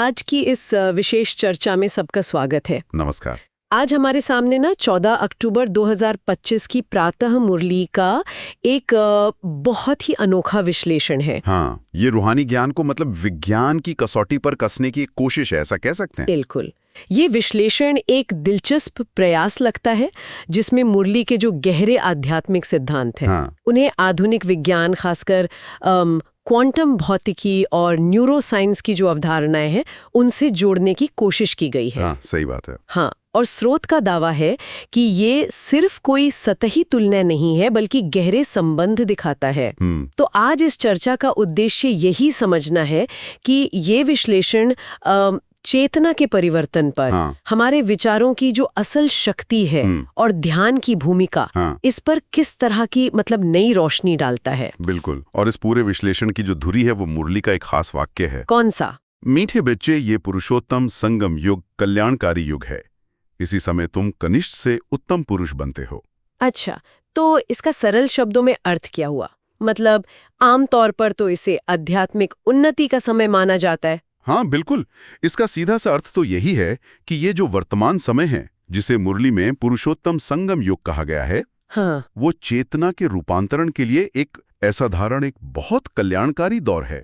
आज की इस विशेष चर्चा में सबका स्वागत है। नमस्कार। आज हमारे सामने ना 14 अक्टूबर 2025 की प्रातः मुरली का एक बहुत ही अनोखा विश्लेषण है। हाँ, ये रूहानी ज्ञान को मतलब विज्ञान की कसौटी पर कसने की एक कोशिश है, ऐसा कह सकते हैं। बिल्कुल। ये विश्लेषण एक दिलचस्प प्रयास लगता है जिसमें मुरली के जो गहरे आध्यात्मिक सिद्धांत हैं, हाँ। उन्हें आधुनिक विज्ञान, खासकर क्वांटम भौतिकी और न्यूरोसाइंस की जो अवधारणाएं हैं उनसे जोड़ने की कोशिश की गई है। हाँ, सही बात है। हाँ, और स्रोत का दावा है कि ये सिर्फ कोई सतही तुलना नहीं है बल्कि गहरे संबंध दिखाता है। तो आज इस चर्चा का उद्देश्य यही समझना है कि ये विश्लेषण चेतना के परिवर्तन पर, हमारे विचारों की जो असल शक्ति है और ध्यान की भूमिका, इस पर किस तरह की मतलब नई रोशनी डालता है। बिल्कुल। और इस पूरे विश्लेषण की जो धुरी है वो मुरली का एक खास वाक्य है। कौन सा? मीठे बच्चे, ये पुरुषोत्तम संगम युग कल्याणकारी युग है। इसी समय तुम कनिष्ठ से उत्तम पुरुष बनते हो। अच्छा, तो इसका सरल शब्दों में अर्थ क्या हुआ? मतलब आमतौर पर तो इसे आध्यात्मिक उन्नति का समय माना जाता है। हाँ बिल्कुल, इसका सीधा सा अर्थ तो यही है कि ये जो वर्तमान समय है, जिसे मुरली में पुरुषोत्तम संगम युग कहा गया है, हाँ, वो चेतना के रूपांतरण के लिए एक असाधारण, एक बहुत कल्याणकारी दौर है।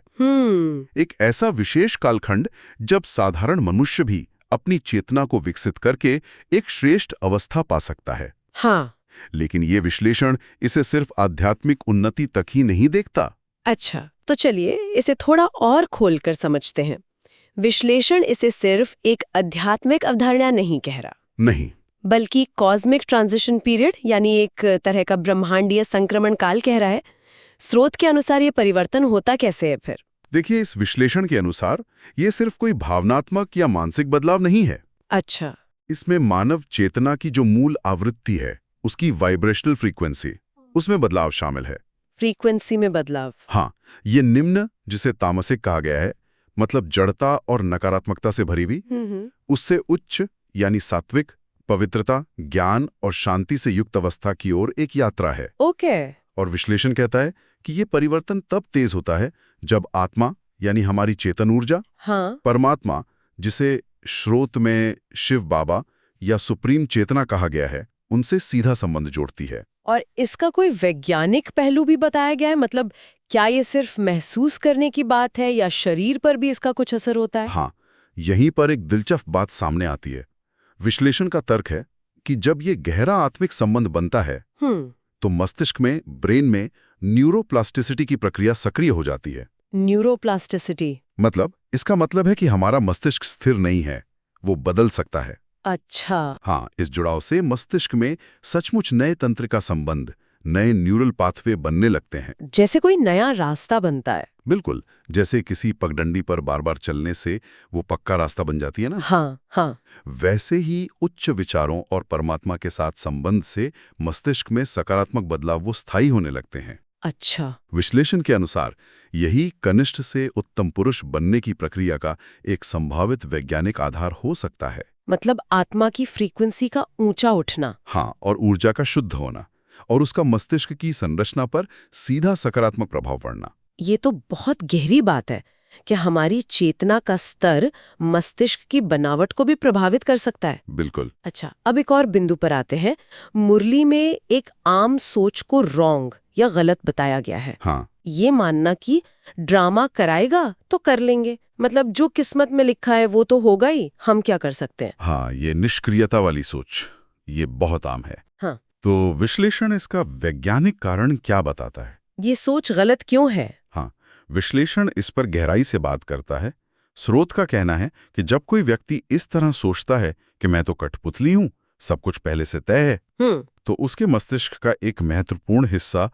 एक ऐसा विशेष कालखंड जब साधारण मनुष्य भी अपनी चेतना को विकसित करके एक श्रेष्ठ अवस्था पा सकता है। हाँ। लेकिन ये विश्लेषण इसे सिर्फ आध्यात्मिक उन्नति तक ही नहीं देखता। अच्छा, तो चलिए इसे थोड़ा और खोलकर समझते हैं। विश्लेषण इसे सिर्फ एक आध्यात्मिक अवधारणा नहीं कह रहा, नहीं, बल्कि कॉस्मिक ट्रांजिशन पीरियड यानी एक तरह का ब्रह्मांडीय संक्रमण काल कह रहा है। स्रोत के अनुसार ये परिवर्तन होता कैसे है फिर? देखिए, इस विश्लेषण के अनुसार ये सिर्फ कोई भावनात्मक या मानसिक बदलाव नहीं है। अच्छा। इसमें मानव चेतना की जो मूल आवृत्ति है, उसकी वाइब्रेशनल फ्रीक्वेंसी, उसमें बदलाव शामिल है। फ्रीक्वेंसी में बदलाव? हाँ, ये निम्न, जिसे तामसिक कहा गया है, मतलब जड़ता और नकारात्मकता से भरी हुई, उससे उच्च यानी सात्विक, पवित्रता, ज्ञान और शांति से युक्त अवस्था की ओर एक यात्रा है। ओके। और विश्लेषण कहता है कि ये परिवर्तन तब तेज होता है जब आत्मा यानी हमारी चेतन ऊर्जा, हाँ, परमात्मा, जिसे श्रोत में शिव बाबा या सुप्रीम चेतना कहा गया है, उनसे सीधा संबंध जोड़ती है। और इसका कोई वैज्ञानिक पहलू भी बताया गया है? मतलब क्या ये सिर्फ महसूस करने की बात है या शरीर पर भी इसका कुछ असर होता है? हाँ, यहीं पर एक दिलचस्प बात सामने आती है। विश्लेषण का तर्क है कि जब ये गहरा आत्मिक संबंध बनता है तो मस्तिष्क में, ब्रेन में न्यूरोप्लास्टिसिटी की प्रक्रिया सक्रिय हो जाती है। न्यूरोप्लास्टिसिटी मतलब इसका मतलब है कि हमारा मस्तिष्क स्थिर नहीं है, वो बदल सकता है। अच्छा। हाँ, इस जुड़ाव से मस्तिष्क में सचमुच नए तंत्र का संबंध, नए न्यूरल पाथवे बनने लगते हैं। जैसे कोई नया रास्ता बनता है। बिल्कुल, जैसे किसी पगडंडी पर बार बार चलने से वो पक्का रास्ता बन जाती है ना। हाँ, हाँ। वैसे ही उच्च विचारों और परमात्मा के साथ संबंध से मस्तिष्क में सकारात्मक बदलाव वो स्थायी होने लगते हैं। अच्छा। विश्लेषण के अनुसार यही कनिष्ठ से उत्तम पुरुष बनने की प्रक्रिया का एक संभावित वैज्ञानिक आधार हो सकता है। मतलब आत्मा की फ्रीक्वेंसी का ऊंचा उठना। हाँ, और ऊर्जा का शुद्ध होना, और उसका मस्तिष्क की संरचना पर सीधा सकारात्मक प्रभाव पड़ना। ये तो बहुत गहरी बात है कि हमारी चेतना का स्तर मस्तिष्क की बनावट को भी प्रभावित कर सकता है। बिल्कुल। अच्छा, अब एक और बिंदु पर आते हैं। मुरली में एक आम सोच को रॉन्ग या गलत बताया गया है। हाँ, ये मानना कि ड्रामा कराएगा तो कर लेंगे, मतलब जो किस्मत में लिखा है वो तो होगा ही, हम क्या कर सकते हैं। हाँ, ये निष्क्रियता वाली सोच, ये बहुत आम है। हाँ, तो विश्लेषण इसका वैज्ञानिक कारण क्या बताता है? ये सोच गलत क्यों है? हाँ, विश्लेषण इस पर गहराई से बात करता है। स्रोत का कहना है कि जब कोई व्यक्ति इस तरह सोचता है कि मैं तो कठपुतली हूं, सब कुछ पहले से तय है, तो उसके मस्तिष्क का एक महत्वपूर्ण हिस्सा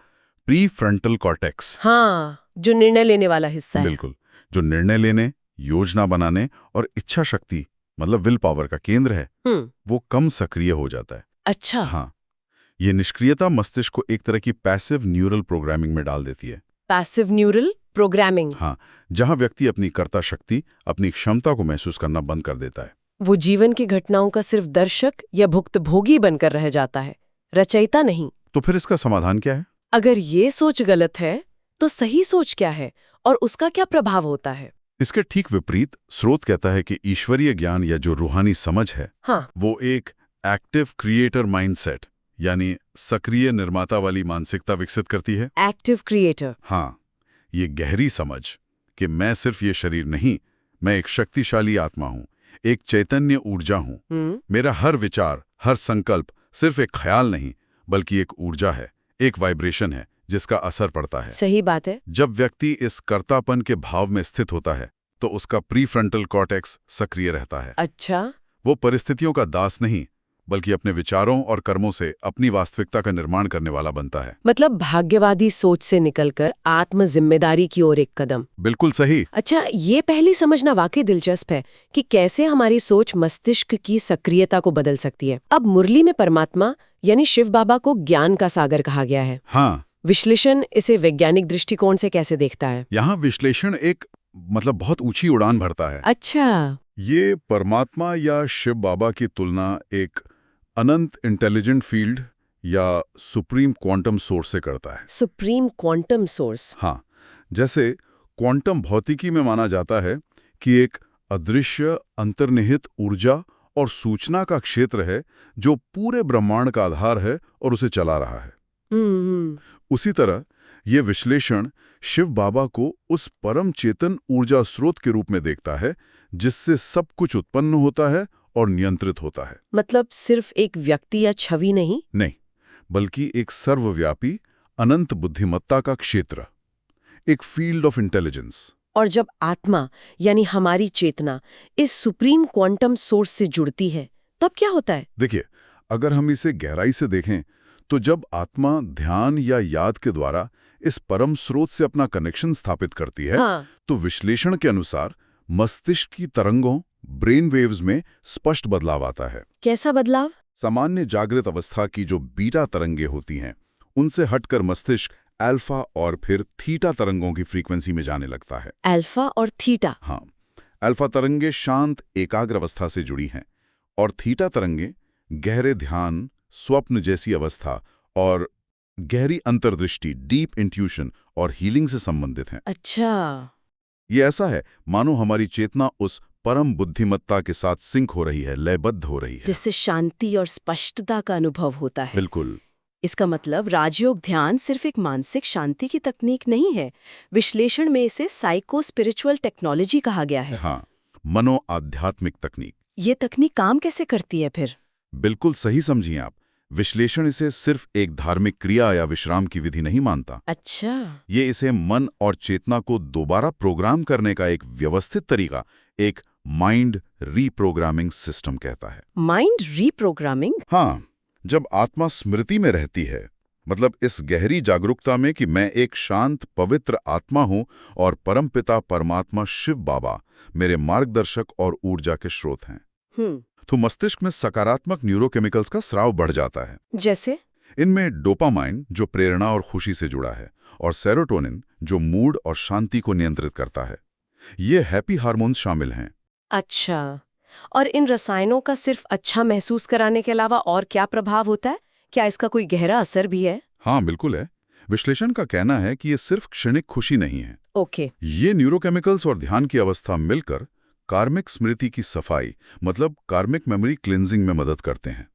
प्री फ्रंटल कॉर्टेक्स, हाँ, जो निर्णय लेने वाला हिस्सा है, बिल्कुल, जो निर्णय लेने, योजना बनाने और इच्छा शक्ति मतलब विल पावर का केंद्र है, वो कम सक्रिय हो जाता है। अच्छा। हाँ, ये निष्क्रियता मस्तिष्क को एक तरह की पैसिव न्यूरल प्रोग्रामिंग में डाल देती है। Passive neural programming? हाँ, जहां व्यक्ति अपनी कर्ता शक्ति, अपनी क्षमता को महसूस करना बंद कर देता है। वो जीवन की घटनाओं का सिर्फ दर्शक या भुक्तभोगी बनकर रह जाता है, रचयिता नहीं। तो फिर इसका समाधान क्या है? अगर ये सोच गलत है तो सही सोच क्या है और उसका क्या प्रभाव होता है? इसके ठीक विपरीत स्रोत कहता है कि ईश्वरीय ज्ञान या जो रूहानी समझ है, हाँ, वो एक एक्टिव क्रिएटर माइंडसेट यानी सक्रिय निर्माता वाली मानसिकता विकसित करती है। Active creator. हाँ, ये गहरी समझ कि मैं सिर्फ ये शरीर नहीं, मैं एक शक्तिशाली आत्मा हूँ, एक चैतन्य ऊर्जा हूँ। मेरा हर विचार, हर संकल्प सिर्फ एक ख्याल नहीं बल्कि एक ऊर्जा है, एक वाइब्रेशन है जिसका असर पड़ता है। सही बात है। जब व्यक्ति इस कर्तापन के भाव में स्थित होता है तो उसका प्रीफ्रंटल कॉर्टेक्स सक्रिय रहता है। अच्छा। वो परिस्थितियों का दास नहीं बल्कि अपने विचारों और कर्मों से अपनी वास्तविकता का निर्माण करने वाला बनता है। मतलब भाग्यवादी सोच से निकलकर आत्म जिम्मेदारी की ओर एक कदम। बिल्कुल सही। अच्छा, ये पहली समझना वाकई दिलचस्प है कि कैसे हमारी सोच मस्तिष्क की सक्रियता को बदल सकती है। अब मुरली में परमात्मा यानी शिव बाबा को ज्ञान का सागर कहा गया है। हाँ, विश्लेषण इसे वैज्ञानिक दृष्टिकोण से कैसे देखता है? यहाँ विश्लेषण एक बहुत ऊंची उड़ान भरता है। अच्छा। ये परमात्मा या शिव बाबा की तुलना एक अनंत इंटेलिजेंट फील्ड या सुप्रीम क्वांटम सोर्स से करता है। Supreme quantum source. हाँ, जैसे क्वांटम भौतिकी में माना जाता है कि एक अदृश्य अंतर्निहित ऊर्जा और सूचना का क्षेत्र है जो पूरे ब्रह्मांड का आधार है और उसे चला रहा है। उसी तरह ये विश्लेषण शिव बाबा को उस परम चेतन ऊर्जा स्रोत के रूप में देखता है जिससे सब कुछ उत्पन्न होता है और नियंत्रित होता है। मतलब सिर्फ एक व्यक्ति या छवि नहीं, बल्कि एक सर्वव्यापी अनंत बुद्धिमत्ता का क्षेत्र, एक फील्ड ऑफ इंटेलिजेंस। और जब आत्मा यानी हमारी चेतना इस सुप्रीम क्वांटम सोर्स से जुड़ती है तब क्या होता है? देखिए, अगर हम इसे गहराई से देखें तो जब आत्मा ध्यान या याद के द्वारा इस परम स्रोत से अपना कनेक्शन स्थापित करती है, तो विश्लेषण के अनुसार मस्तिष्क की तरंगों ब्रेन वेव्स में स्पष्ट बदलाव आता है। कैसा बदलाव? सामान्य जागृत अवस्था की जो बीटा तरंगे होती हैं, उनसे हटकर मस्तिष्क अल्फा और फिर थीटा तरंगों की फ्रीक्वेंसी में जाने लगता है। अल्फा और थीटा? हाँ, अल्फा तरंगे शांत एकाग्र अवस्था से जुड़ी हैं और थीटा तरंगे गहरे ध्यान, स्वप्न जैसी अवस्था और गहरी अंतर्दृष्टि, डीप इंट्यूशन और हीलिंग से संबंधित हैं। अच्छा। ये ऐसा है मानो हमारी चेतना उस परम बुद्धिमत्ता के साथ सिंक हो रही है, लयबद्ध हो रही है, जिससे शांति और स्पष्टता का अनुभव होता है। बिल्कुल। इसका मतलब राजयोग ध्यान सिर्फ एक मानसिक शांति की तकनीक नहीं है, विश्लेषण में इसे साइको स्पिरिचुअल टेक्नोलॉजी कहा गया है। हाँ, मनो आध्यात्मिक तकनीक। ये तकनीक काम कैसे करती है फिर? बिल्कुल सही समझिए आप। विश्लेषण इसे सिर्फ एक धार्मिक क्रिया या विश्राम की विधि नहीं मानता। अच्छा। ये इसे मन और चेतना को दोबारा प्रोग्राम करने का एक व्यवस्थित तरीका, एक माइंड रीप्रोग्रामिंग सिस्टम कहता है। Mind reprogramming? हाँ, जब आत्मा स्मृति में रहती है, मतलब इस गहरी जागरूकता में कि मैं एक शांत पवित्र आत्मा हूं और परमपिता परमात्मा शिव बाबा मेरे मार्गदर्शक और ऊर्जा के स्रोत हैं, तो मस्तिष्क में सकारात्मक न्यूरोकेमिकल्स का स्राव बढ़ जाता है। जैसे? इनमें डोपामाइन जो प्रेरणा और खुशी से जुड़ा है और सेरोटोनिन जो मूड और शांति को नियंत्रित करता है। ये हैप्पी हार्मोन्स शामिल हैं। अच्छा, और इन रसायनों का सिर्फ अच्छा महसूस कराने के अलावा और क्या प्रभाव होता है? क्या इसका कोई गहरा असर भी है? हाँ, बिल्कुल है। विश्लेषण का कहना है कि ये सिर्फ क्षणिक खुशी नहीं है। ओके। ये न्यूरोकेमिकल्स और ध्यान की अवस्था मिलकर कार्मिक स्मृति की सफाई, मतलब कार्मिक मेमोरी क्लिनजिंग में मदद करते हैं।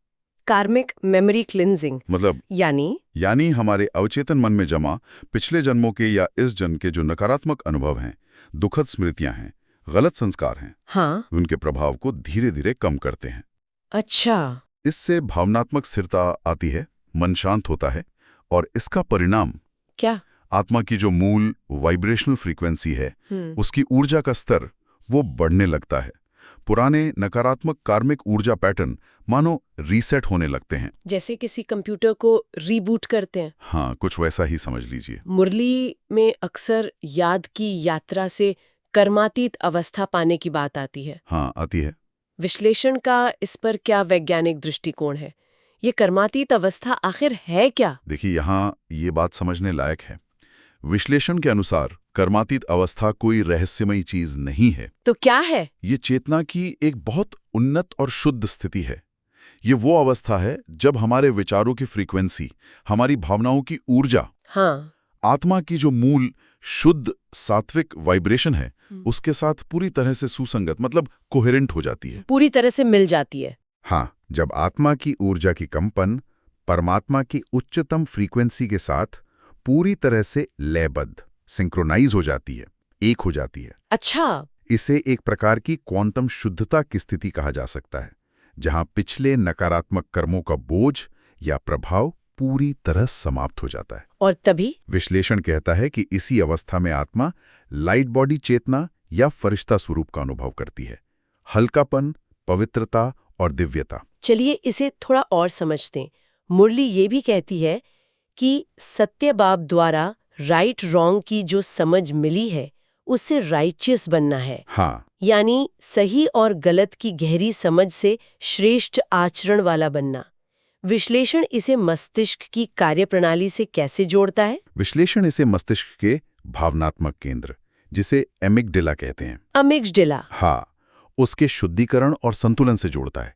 कार्मिक मेमोरी क्लिनजिंग मतलब यानी हमारे अवचेतन मन में जमा पिछले जन्मों के या इस जन्म के जो नकारात्मक अनुभव हैं, दुखद स्मृतियां हैं, गलत संस्कार हैं, हाँ, उनके प्रभाव को धीरे धीरे कम करते हैं। अच्छा। इससे भावनात्मक स्थिरता आती है, मन शांत होता है और इसका परिणाम क्या? आत्मा की जो मूल वाइब्रेशनल फ्रीक्वेंसी है, उसकी ऊर्जा का स्तर वो बढ़ने लगता है। पुराने नकारात्मक कार्मिक ऊर्जा पैटर्न मानो रीसेट होने लगते हैं। जैसे किसी कंप्यूटर को रीबूट करते हैं। हाँ, कुछ वैसा ही समझ लीजिए। मुरली में अक्सर याद की यात्रा से कर्मातीत अवस्था पाने की बात आती है। हाँ, आती है। विश्लेषण का इस पर क्या वैज्ञानिक दृष्टिकोण है? ये कर्मातीत अवस्था आखिर है क्या? देखिए, यहाँ ये बात समझने लायक है। विश्लेषण के अनुसार कर्मातीत अवस्था कोई रहस्यमयी चीज नहीं है। तो क्या है? ये चेतना की एक बहुत उन्नत और शुद्ध स्थिति है। ये वो अवस्था है जब हमारे विचारों की फ्रीक्वेंसी, हमारी भावनाओं की ऊर्जा, हाँ, आत्मा की जो मूल शुद्ध सात्विक वाइब्रेशन है, उसके साथ पूरी तरह से सुसंगत मतलब कोहेरेंट हो जाती है, पूरी तरह से मिल जाती है। हाँ, जब आत्मा की ऊर्जा की कंपन परमात्मा की उच्चतम फ्रीक्वेंसी के साथ पूरी तरह से लयबद्ध सिंक्रोनाइज हो जाती है, एक हो जाती है। अच्छा। इसे एक प्रकार की क्वांटम शुद्धता की स्थिति कहा जा सकता है, जहां पिछले नकारात्मक कर्मों का बोझ या प्रभाव पूरी तरह समाप्त हो जाता है। और तभी विश्लेषण कहता है कि इसी अवस्था में आत्मा लाइट बॉडी चेतना या फरिश्ता स्वरूप का अनुभव करती है, हल्कापन, पवित्रता और दिव्यता। चलिए इसे थोड़ा और समझते हैं। मुरली ये भी कहती है कि सत्यबाब द्वारा राइट रॉन्ग की जो समझ मिली है उससे राइचियस बनना है। हाँ, यानी सही और गलत की गहरी समझ से श्रेष्ठ आचरण वाला बनना। विश्लेषण इसे मस्तिष्क की कार्यप्रणाली से कैसे जोड़ता है? विश्लेषण इसे मस्तिष्क के भावनात्मक केंद्र, जिसे एमिगडाला कहते हैं, अमिग्डाला। हाँ, उसके शुद्धिकरण और संतुलन से जोड़ता है।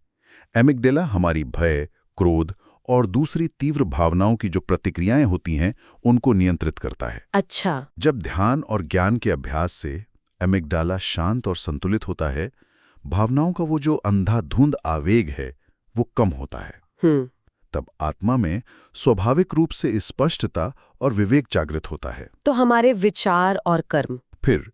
एमिगडाला हमारी भय, क्रोध और दूसरी तीव्र भावनाओं की जो प्रतिक्रियाएं होती हैं, उनको नियंत्रित करता है। अच्छा। जब ध्यान और ज्ञान के अभ्यास से एमिगडाला शांत और संतुलित होता है, भावनाओं का वो जो अंधाधुंध आवेग है, वो कम होता है। तब आत्मा में स्वाभाविक रूप से स्पष्टता और विवेक जागृत होता है। तो हमारे विचार और कर्म फिर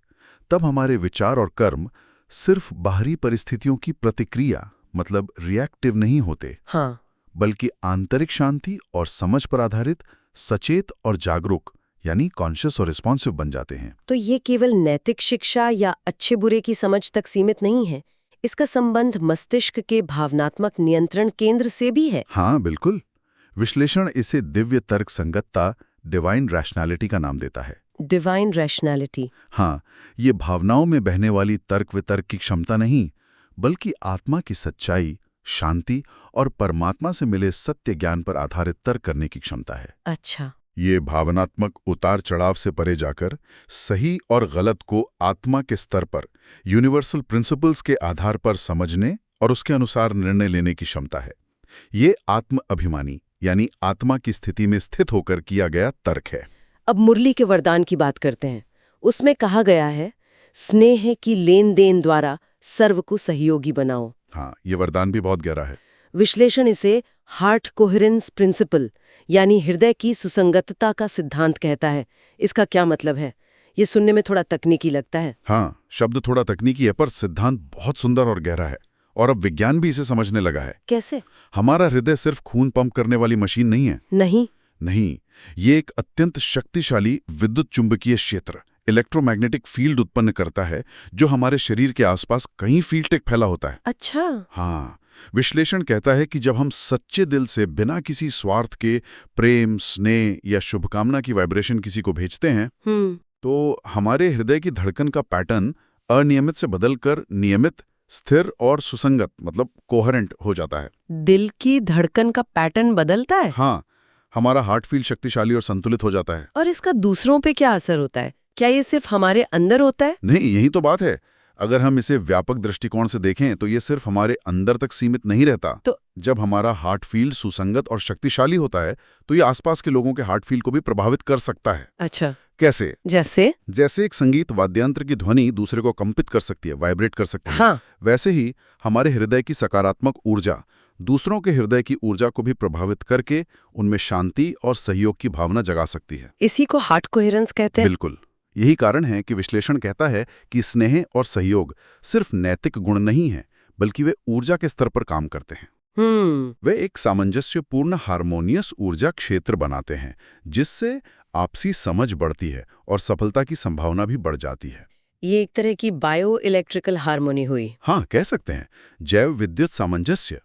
तब हमारे विचार और कर्म सिर्फ बाहरी परिस्थितियों की प्रतिक्रिया मतलब रिएक्टिव नहीं होते, हाँ, बल्कि आंतरिक शांति और समझ पर आधारित सचेत और जागरूक यानी कॉन्शियस और रिस्पॉन्सिव बन जाते हैं। तो ये केवल नैतिक शिक्षा या अच्छे बुरे की समझ तक सीमित नहीं है, इसका संबंध मस्तिष्क के भावनात्मक नियंत्रण केंद्र से भी है। हाँ, बिल्कुल। विश्लेषण इसे दिव्य तर्क संगतता, डिवाइन रैशनैलिटी का नाम देता है। Divine rationality. हाँ, ये भावनाओं में बहने वाली तर्क वितर्क की क्षमता नहीं, बल्कि आत्मा की सच्चाई, शांति और परमात्मा से मिले सत्य ज्ञान पर आधारित तर्क करने की क्षमता है। अच्छा। ये भावनात्मक उतार चढ़ाव से परे जाकर सही और गलत को आत्मा के स्तर पर यूनिवर्सल प्रिंसिपल्स के आधार पर समझने और उसके अनुसार निर्णय लेने की क्षमता है। ये आत्म अभिमानी यानी आत्मा की स्थिति में स्थित होकर किया गया तर्क है। अब मुरली के वरदान की बात करते हैं। उसमें कहा गया है, स्नेह की लेन देन द्वारा सर्व को सहयोगी बनाओ। हाँ, ये वरदान भी बहुत गहरा है। विश्लेषण इसे हार्ट कोहेरेंस प्रिंसिपल यानी हृदय की सुसंगतता का सिद्धांत कहता है। इसका क्या मतलब है? ये सुनने में थोड़ा तकनीकी लगता है। हाँ, शब्द थोड़ा तकनीकी है पर सिद्धांत बहुत सुंदर और गहरा है, और अब विज्ञान भी इसे समझने लगा है। कैसे? हमारा हृदय सिर्फ खून पंप करने वाली मशीन नहीं है। नहीं, ये एक अत्यंत शक्तिशाली विद्युत चुंबकीय क्षेत्र इलेक्ट्रोमैग्नेटिक फील्ड उत्पन्न करता है, जो हमारे शरीर के आसपास कई फील्ड तक फैला होता है। अच्छा। हाँ, विश्लेषण कहता है कि जब हम सच्चे दिल से बिना किसी स्वार्थ के प्रेम, स्नेह या शुभकामना की वाइब्रेशन किसी को भेजते हैं, तो हमारे हृदय की धड़कन का पैटर्न अनियमित से बदलकर नियमित, स्थिर और सुसंगत मतलब कोहेरेंट हो जाता है। दिल की धड़कन का पैटर्न बदलता है? हाँ, हमारा हार्ट फील्ड शक्तिशाली और संतुलित हो जाता है। और इसका दूसरों पे क्या असर होता है? क्या ये सिर्फ हमारे अंदर होता है? नहीं, यही तो बात है। अगर हम इसे व्यापक दृष्टिकोण से देखें तो ये सिर्फ हमारे अंदर तक सीमित नहीं रहता। तो जब हमारा हार्ट फील्ड सुसंगत और शक्तिशाली होता है तो ये आसपास के लोगों के हार्ट फील्ड को भी प्रभावित कर सकता है। अच्छा, कैसे? जैसे एक संगीत वाद्यंत्र की ध्वनि दूसरे को कंपित कर सकती है, वाइब्रेट कर सकती है। हाँ। वैसे ही हमारे हृदय की सकारात्मक ऊर्जा दूसरों के हृदय की ऊर्जा को भी प्रभावित करके उनमें शांति और सहयोग की भावना जगा सकती है। इसी को हार्ट कोहेरेंस कहते हैं। बिल्कुल, यही कारण है कि विश्लेषण कहता है कि स्नेह और सहयोग सिर्फ नैतिक गुण नहीं है, बल्कि वे ऊर्जा के स्तर पर काम करते हैं। वे एक सामंजस्यपूर्ण हार्मोनियस ऊर्जा क्षेत्र बनाते हैं, जिससे आपसी समझ बढ़ती है और सफलता की संभावना भी बढ़ जाती है। ये एक तरह की बायो इलेक्ट्रिकल हार्मोनी हुई। हाँ, कह सकते हैं, जैव विद्युत सामंजस्य।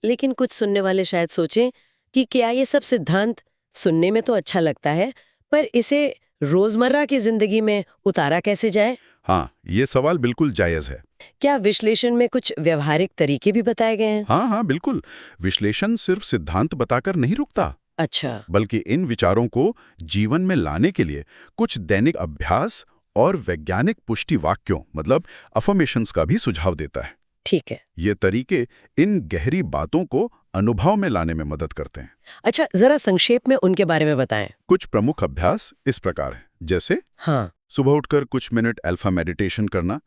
लेकिन कुछ सुनने वाले शायद सोचें कि क्या ये सब सिद्धांत सुनने में तो अच्छा लगता है, पर इसे रोजमर्रा की जिंदगी में उतारा कैसे जाए? हाँ, ये सवाल बिल्कुल जायज है। क्या विश्लेषण में कुछ व्यवहारिक तरीके भी बताए गए हैं? हाँ, बिल्कुल। विश्लेषण सिर्फ सिद्धांत बताकर नहीं रुकता। अच्छा। बल्कि इन विचारों को जीवन में लाने के लिए कुछ दैनिक अभ्यास और वैज्ञानिक पुष्टि वाक्यों मतलब अफर्मेशंस का भी सुझाव देता है। ठीक है। ये तरीके इन गहरी बातों को अनुभव में लाने में मदद करते हैं। अच्छा, जरा संक्षेप में उनके बारे में बताएं। कुछ प्रमुख अभ्यास इस प्रकार हैं, जैसे हाँ, सुबह उठकर कुछ मिनट अल्फा मेडिटेशन करना,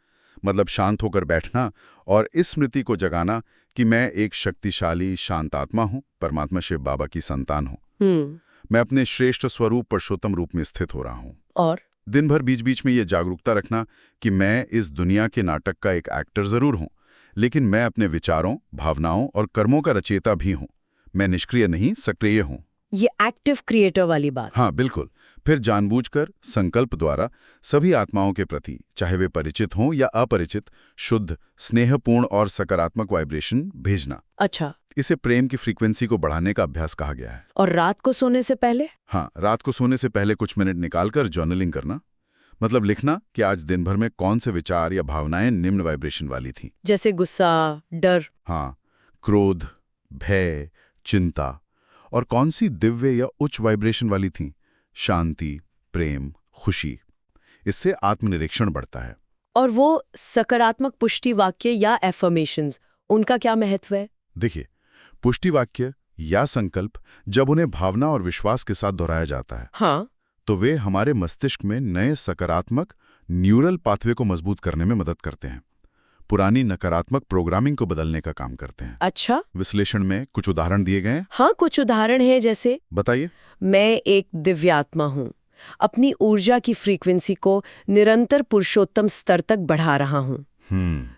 मतलब शांत होकर बैठना और इस स्मृति को जगाना कि मैं एक शक्तिशाली शांत आत्मा हूँ, परमात्मा शिव बाबा की संतान हूँ। मैं अपने श्रेष्ठ स्वरूप पुरुषोत्तम रूप में स्थित हो रहा हूँ। और दिन भर बीच बीच में ये जागरूकता रखना कि मैं इस दुनिया के नाटक का एक एक्टर जरूर हूँ, लेकिन मैं अपने विचारों, भावनाओं और कर्मों का रचयिता भी हूँ। मैं निष्क्रिय नहीं, सक्रिय हूँ। ये एक्टिव क्रिएटर वाली बात। हाँ, बिल्कुल। फिर जानबूझकर संकल्प द्वारा सभी आत्माओं के प्रति, चाहे वे परिचित हों या अपरिचित, शुद्ध, स्नेहपूर्ण और सकारात्मक वाइब्रेशन भेजना। अच्छा। इसे प्रेम की फ्रीक्वेंसी को बढ़ाने का अभ्यास कहा गया है। और रात को सोने से पहले? हाँ, रात को सोने से पहले कुछ मिनट निकालकर जर्नलिंग करना, मतलब लिखना कि आज दिन भर में कौन से विचार या भावनाएं निम्न वाइब्रेशन वाली थीं। जैसे गुस्सा, डर। हाँ, क्रोध, भय, चिंता, और कौन सी दिव्य या उच्च वाइब्रेशन वाली थीं, शांति, प्रेम, खुशी। इससे आत्मनिरीक्षण बढ़ता है। और वो सकारात्मक पुष्टि वाक्य या एफर्मेशंस, उनका क्या महत्व है? देखिए, पुष्टि वाक्य या संकल्प जब उन्हें भावना और विश्वास के साथ दोहराया जाता है, हाँ, तो वे हमारे मस्तिष्क में नए सकारात्मक न्यूरल पाथवे को मजबूत करने में मदद करते हैं, पुरानी नकारात्मक प्रोग्रामिंग को बदलने का काम करते हैं। अच्छा। विश्लेषण में कुछ उदाहरण दिए गए हैं। हाँ, कुछ उदाहरण है जैसे? बताइए। मैं एक दिव्यात्मा हूँ, अपनी ऊर्जा की फ्रीक्वेंसी को निरंतर पुरुषोत्तम स्तर तक बढ़ा रहा हूँ।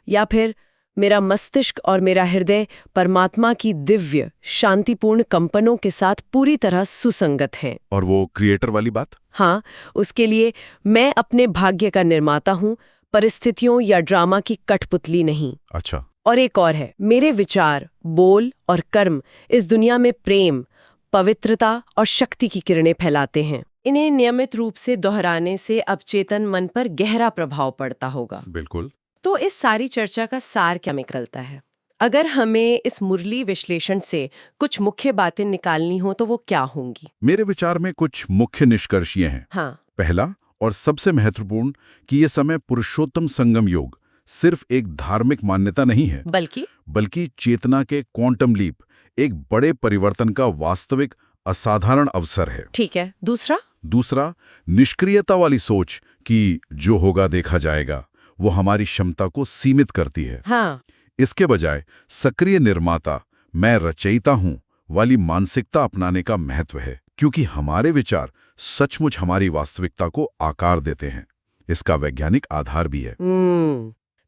या फिर मेरा मस्तिष्क और मेरा हृदय परमात्मा की दिव्य शांतिपूर्ण कंपनों के साथ पूरी तरह सुसंगत हैं। और वो क्रिएटर वाली बात? हाँ, उसके लिए मैं अपने भाग्य का निर्माता हूँ, परिस्थितियों या ड्रामा की कठपुतली नहीं। अच्छा। और एक और है, मेरे विचार, बोल और कर्म इस दुनिया में प्रेम, पवित्रता और शक्ति की किरणें फैलाते हैं। इन्हें नियमित रूप से दोहराने से अवचेतन मन पर गहरा प्रभाव पड़ता होगा। बिल्कुल। तो इस सारी चर्चा का सार क्या निकलता है? अगर हमें इस मुरली विश्लेषण से कुछ मुख्य बातें निकालनी हो तो वो क्या होंगी? मेरे विचार में कुछ मुख्य निष्कर्ष ये हैं। हाँ। पहला और सबसे महत्वपूर्ण कि ये समय पुरुषोत्तम संगम योग सिर्फ एक धार्मिक मान्यता नहीं है, बल्कि चेतना के क्वांटम लीप, एक बड़े परिवर्तन का वास्तविक असाधारण अवसर है। ठीक है। दूसरा, निष्क्रियता वाली सोच कि जो होगा देखा जाएगा, वो हमारी क्षमता को सीमित करती है। हाँ। इसके बजाय सक्रिय निर्माता, मैं रचयिता हूं वाली मानसिकता अपनाने का महत्व है, क्योंकि हमारे विचार सचमुच हमारी वास्तविकता को आकार देते हैं। इसका वैज्ञानिक आधार भी है।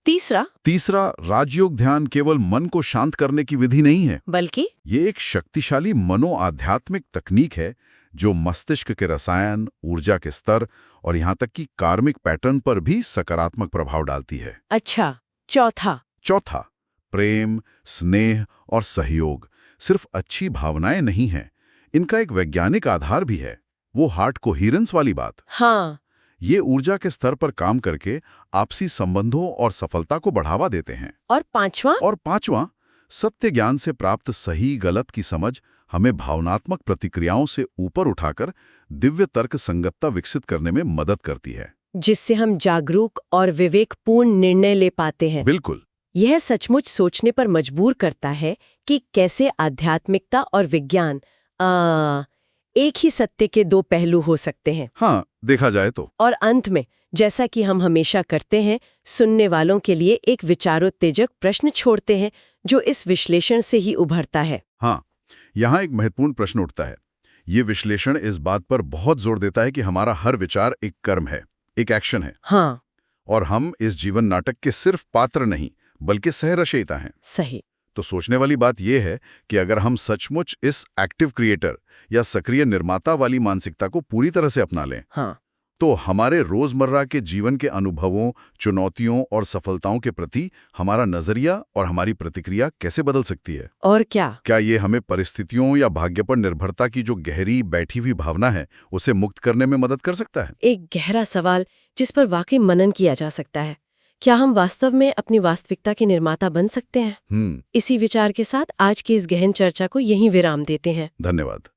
तीसरा, राजयोग ध्यान केवल मन को शांत करने की विधि नहीं है, बल्कि ये एक शक्तिशाली मनोआध्यात्मिक तकनीक है जो मस्तिष्क के रसायन, ऊर्जा के स्तर और यहाँ तक कि कार्मिक पैटर्न पर भी सकारात्मक प्रभाव डालती है। अच्छा। चौथा, प्रेम, स्नेह और सहयोग सिर्फ अच्छी भावनाएं नहीं हैं, इनका एक वैज्ञानिक आधार भी है, वो हार्ट कोहेरेंस वाली बात। हाँ। ये ऊर्जा के स्तर पर काम करके आपसी संबंधों और सफलता को बढ़ावा देते हैं। और पांचवां, सत्य ज्ञान से प्राप्त सही गलत की समझ हमें भावनात्मक प्रतिक्रियाओं से ऊपर उठाकर दिव्य तर्क संगतता विकसित करने में मदद करती है, जिससे हम जागरूक और विवेकपूर्ण निर्णय ले पाते हैं। बिल्कुल। यह सचमुच सोचने पर मजबूर करता है कि कैसे आध्यात्मिकता और विज्ञान एक ही सत्य के दो पहलू हो सकते हैं। हाँ, देखा जाए तो। और अंत में, जैसा कि हम हमेशा करते हैं, सुनने वालों के लिए एक विचारोत्तेजक प्रश्न छोड़ते हैं जो इस विश्लेषण से ही उभरता है। हाँ, यहाँ एक महत्वपूर्ण प्रश्न उठता है। ये विश्लेषण इस बात पर बहुत जोर देता है कि हमारा हर विचार एक कर्म है, एक एक्शन है। हाँ। और हम इस जीवन नाटक के सिर्फ पात्र नहीं, बल्कि सह-रचयिता हैं। सही। तो सोचने वाली बात यह है कि अगर हम सचमुच इस एक्टिव क्रिएटर या सक्रिय निर्माता वाली मानसिकता को पूरी तरह से अपना लें, हाँ, तो हमारे रोजमर्रा के जीवन के अनुभवों, चुनौतियों और सफलताओं के प्रति हमारा नजरिया और हमारी प्रतिक्रिया कैसे बदल सकती है। और क्या ये हमें परिस्थितियों या भाग्य पर निर्भरता की जो गहरी बैठी हुई भावना है, उसे मुक्त करने में मदद कर सकता है? एक गहरा सवाल जिस पर वाकई मनन किया जा सकता है। क्या हम वास्तव में अपनी वास्तविकता के निर्माता बन सकते हैं? इसी विचार के साथ आज की इस गहन चर्चा को यहीं विराम देते हैं। धन्यवाद।